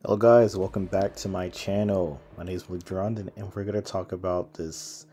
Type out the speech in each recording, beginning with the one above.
Hello guys, welcome back to my channel. My name is London and we're going to talk about this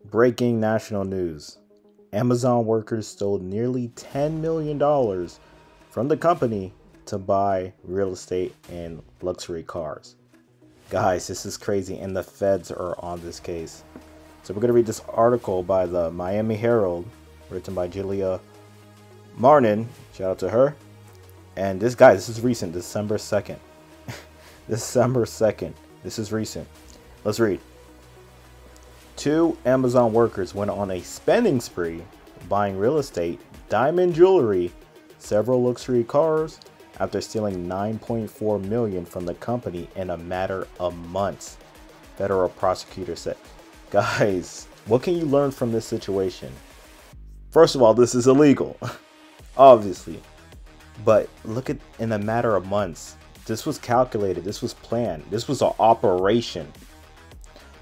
breaking national news. Amazon workers stole nearly $10 million from the company to buy real estate and luxury cars. Guys, this is crazy and the feds are on this case. So we're going to read this article by the Miami Herald, written by Julia Marnin. Shout out to her. And this is recent, December 2nd. December 2nd. This is recent. Let's read. Two Amazon workers went on a spending spree buying real estate, diamond jewelry, several luxury cars after stealing $9.4 million from the company in a matter of months, federal prosecutor said. Guys, what can you learn from this situation? First of all, this is illegal, obviously. But look at in a matter of months. This was calculated. This was planned. This was an operation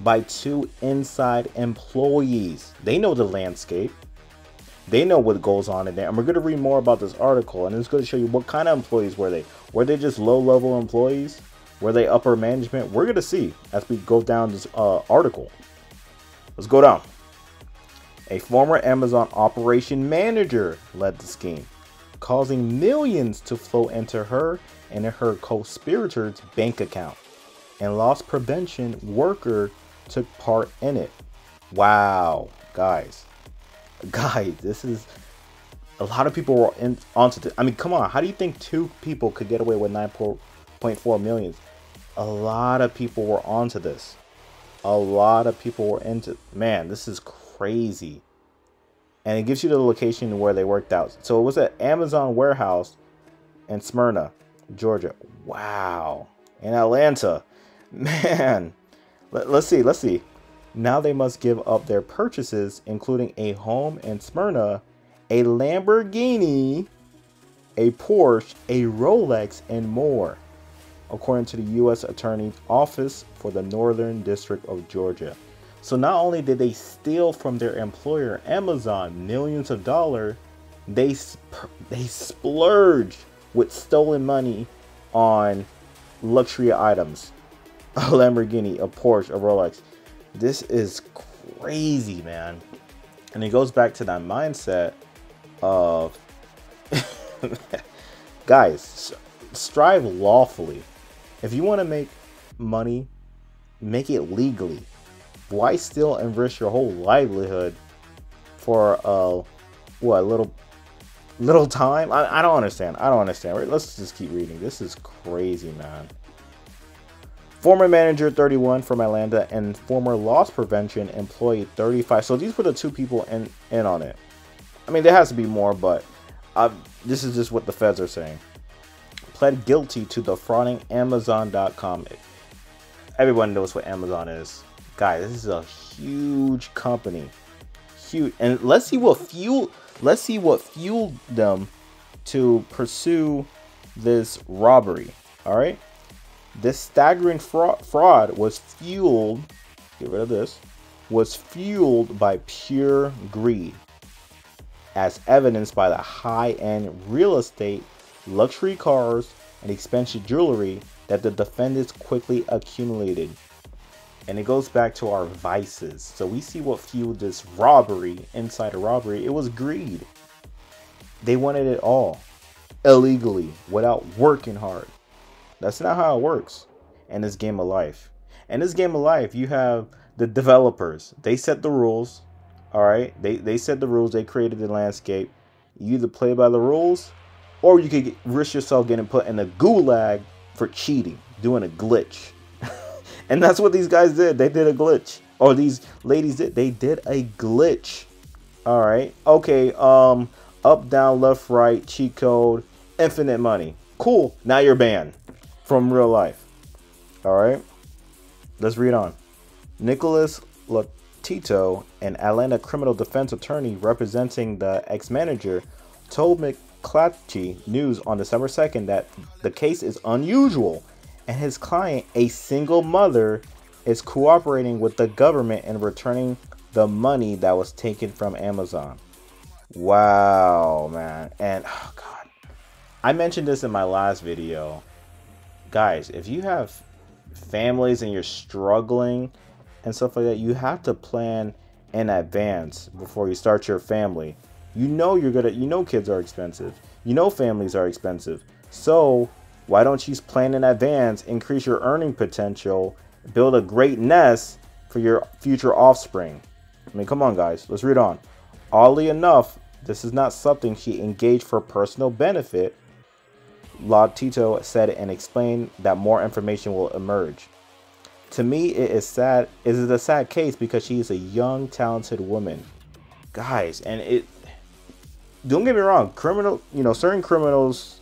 by two inside employees. They know the landscape. They know what goes on in there. And we're going to read more about this article. And it's going to show you what kind of employees were they. Were they just low-level employees? Were they upper management? We're going to see as we go down this article. Let's go down. A former Amazon operation manager led the scheme, causing millions to flow into her and her co-conspirators' bank account. And loss prevention worker took part in it. Wow, guys, this is a lot of people were onto this. I mean, come on, how do you think two people could get away with 9.4 million? A lot of people were onto this. A lot of people were into. Man, this is crazy. And it gives you the location where they worked out. So it was at Amazon warehouse in Smyrna, Georgia. Wow. In Atlanta. Man. Let's see. Now they must give up their purchases, including a home in Smyrna, a Lamborghini, a Porsche, a Rolex, and more, according to the U.S. Attorney's Office for the Northern District of Georgia. So not only did they steal from their employer, Amazon, millions of dollars, they splurged with stolen money on luxury items. A Lamborghini, a Porsche, a Rolex. This is crazy, man. And it goes back to that mindset of, guys, strive lawfully. If you want to make money, make it legally. Why steal and risk your whole livelihood for what, little time? I don't understand. Right? Let's just keep reading. This is crazy, man. Former manager 31 from Atlanta and former loss prevention employee 35. So these were the two people in on it. I mean, there has to be more, but this is just what the feds are saying. Pled guilty to defrauding Amazon.com. Everyone knows what Amazon is. Guys, this is a huge company. Huge. And let's see what fueled them to pursue this robbery. All right. This staggering fraud was fueled, get rid of this, was fueled by pure greed, as evidenced by the high-end real estate, luxury cars, and expensive jewelry that the defendants quickly accumulated. And it goes back to our vices. So we see what fueled this robbery, insider robbery. It was greed. They wanted it all illegally without working hard. That's not how it works in this game of life. In this game of life, you have the developers. They set the rules. All right. They set the rules. They created the landscape. You either play by the rules or you could risk yourself getting put in a gulag for cheating, doing a glitch. And that's what these guys did. They did a glitch. Or these ladies did. They did a glitch. All right. Okay. Up, down, left, right, cheat code, infinite money. Cool. Now you're banned from real life. All right. Let's read on. Nicholas Latito, an Atlanta criminal defense attorney representing the ex-manager, told McClatchy News on December 2nd that the case is unusual and his client, a single mother, is cooperating with the government in returning the money that was taken from Amazon. Wow, man. And oh God, I mentioned this in my last video. guys, if you have families and you're struggling and stuff like that, you have to plan in advance before you start your family. You know kids are expensive. You know families are expensive. So why don't you plan in advance, increase your earning potential, build a great nest for your future offspring? I mean, come on, guys. Let's read on. Oddly enough, this is not something she engaged for personal benefit, Tito said, and explained that more information will emerge. To me, it is sad. It is a sad case because she is a young, talented woman, guys. And it, don't get me wrong, certain criminals,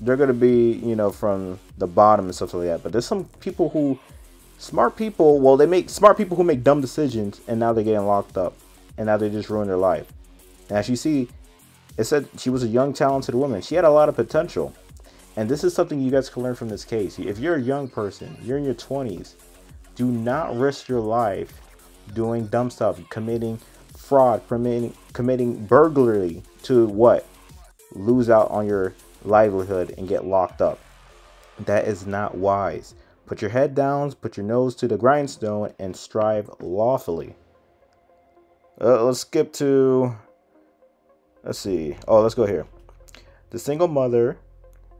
they're gonna be, from the bottom and stuff like that. But there's some people who, smart people. Well, they make smart people who make dumb decisions, and now they're getting locked up, and now they just ruined their life. And as you see, it said she was a young, talented woman. She had a lot of potential. And this is something you guys can learn from this case. If you're a young person, you're in your 20s, do not risk your life doing dumb stuff, committing fraud, committing burglary to what? Lose out on your livelihood and get locked up. That is not wise. Put your head down, put your nose to the grindstone, and strive lawfully. Let's skip to, let's see. Oh, let's go here. The single mother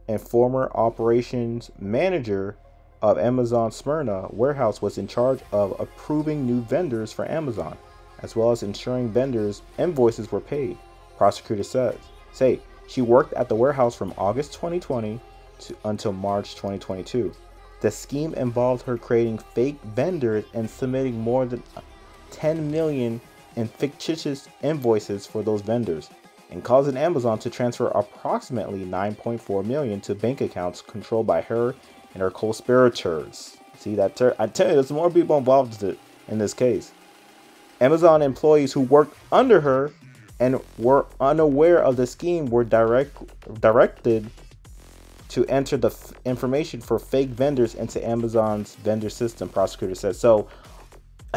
and former operations manager of Amazon Smyrna warehouse was in charge of approving new vendors for Amazon, as well as ensuring vendors' invoices were paid. Prosecutors say she worked at the warehouse from August 2020 until March 2022. The scheme involved her creating fake vendors and submitting more than 10 million in fictitious invoices for those vendors, and causing Amazon to transfer approximately 9.4 million to bank accounts controlled by her and her co-conspirators. See that? I tell you, there's more people involved in this case. Amazon employees who worked under her and were unaware of the scheme were directed to enter the information for fake vendors into Amazon's vendor system, prosecutor said. So,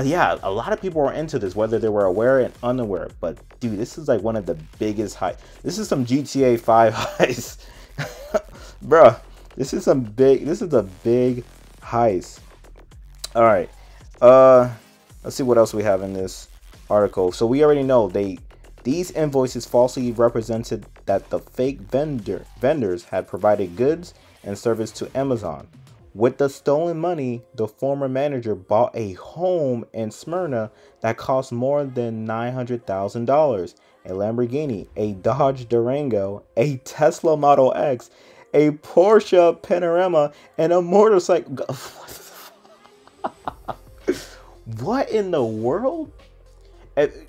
yeah, a lot of people were into this, whether they were aware and unaware. But, dude, this is like one of the biggest heists. This is some GTA 5 heist. Bruh, this is a big heist. All right. Let's see what else we have in this article. So we already know these invoices falsely represented that the fake vendors had provided goods and service to Amazon. With the stolen money, the former manager bought a home in Smyrna that cost more than $900,000, a Lamborghini, a Dodge Durango, a Tesla Model X, a Porsche Panamera, and a motorcycle. What in the world?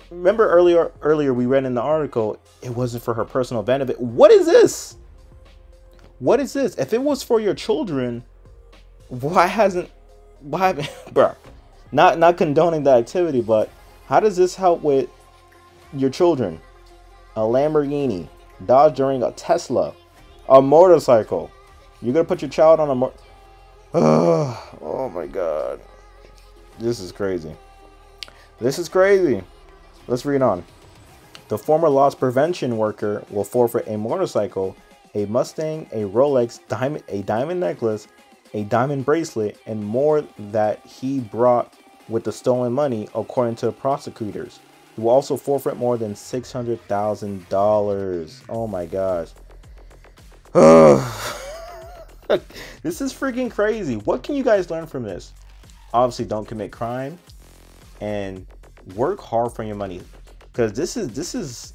Remember earlier we read in the article, it wasn't for her personal benefit. What is this? What is this? If it was for your children, why haven't, bro? Not condoning the activity, but how does this help with your children? A Lamborghini, Dodge Durango, Tesla, a motorcycle. You're gonna put your child on a oh my God, this is crazy. This is crazy. Let's read on. The former loss prevention worker will forfeit a motorcycle, a Mustang, a Rolex, a diamond necklace, a diamond bracelet, and more that he brought with the stolen money, according to the prosecutors. He will also forfeit more than $600,000. Oh my gosh. This is freaking crazy. What can you guys learn from this? Obviously, don't commit crime and work hard for your money, because this is that's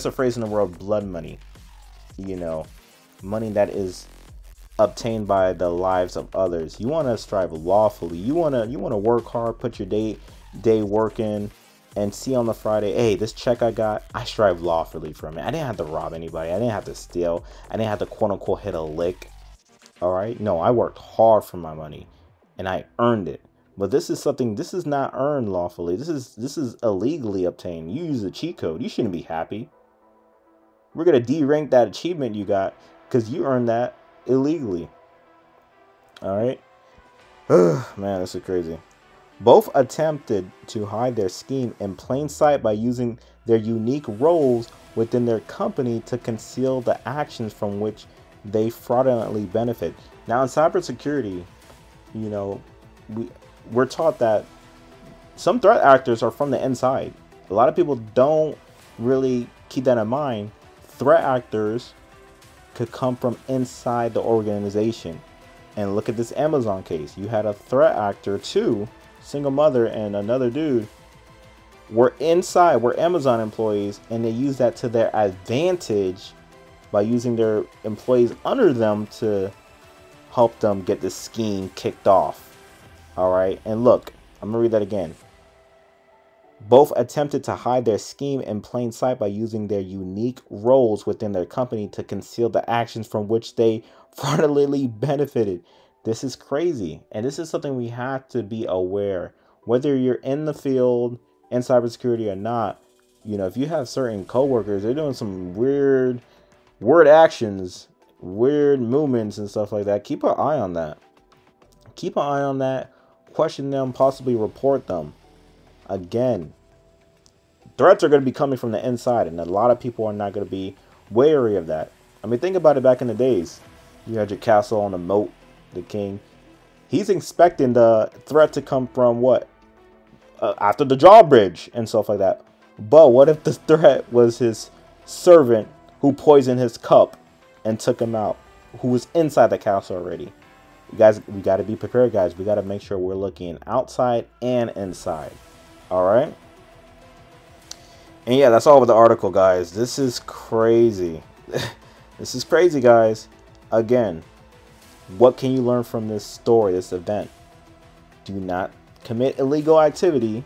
a phrase in the world, blood money. Money that is obtained by the lives of others. You want to strive lawfully. You want to work hard, put your day working, and see on the Friday, hey, this check I got, I strive lawfully from it. I didn't have to rob anybody. I didn't have to steal. I didn't have to quote unquote hit a lick. All right, no, I worked hard for my money, and I earned it. But this is not earned lawfully. This is illegally obtained. You use a cheat code. You shouldn't be happy. We're gonna de-rank that achievement you got because you earned that illegally. All right. Man, this is crazy. Both attempted to hide their scheme in plain sight by using their unique roles within their company to conceal the actions from which they fraudulently benefit. Now in cybersecurity, you know, we're taught that some threat actors are from the inside. A lot of people don't really keep that in mind. Threat actors could come from inside the organization. And look at this Amazon case. You had a threat actor, too, single mother and another dude, were Amazon employees, and they used that to their advantage by using their employees under them to help them get this scheme kicked off. All right, and look, I'm gonna read that again. Both attempted to hide their scheme in plain sight by using their unique roles within their company to conceal the actions from which they fraudulently benefited. This is crazy, and this is something we have to be aware. Whether you're in the field in cybersecurity or not, you know, if you have certain coworkers, they're doing some weird actions, weird movements and stuff like that. Keep an eye on that. Keep an eye on that. Question them, possibly report them. Again, threats are going to be coming from the inside, and a lot of people are not going to be wary of that. I mean, think about it. Back in the days, you had your castle on the moat, the king. He's expecting the threat to come from what? After the drawbridge and stuff like that. But what if the threat was his servant who poisoned his cup and took him out, who was inside the castle already? You guys, we got to be prepared, guys. We got to make sure we're looking outside and inside. All right. And yeah, that's all with the article, guys. This is crazy. This is crazy, guys. Again, what can you learn from this story, this event? Do not commit illegal activity.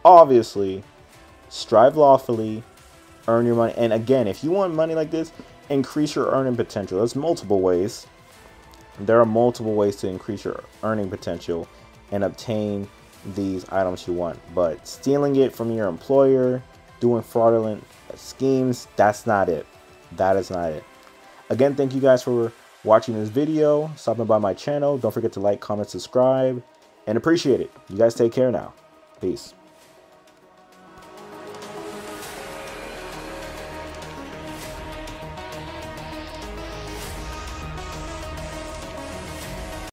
Obviously, strive lawfully, earn your money. And again, if you want money like this, increase your earning potential. There's multiple ways. There are multiple ways to increase your earning potential and obtain these items you want. But stealing it from your employer, doing fraudulent schemes, that's not it. That is not it. Again, thank you guys for watching this video, stopping by my channel. Don't forget to like, comment, subscribe, and appreciate it. You guys take care now. Peace.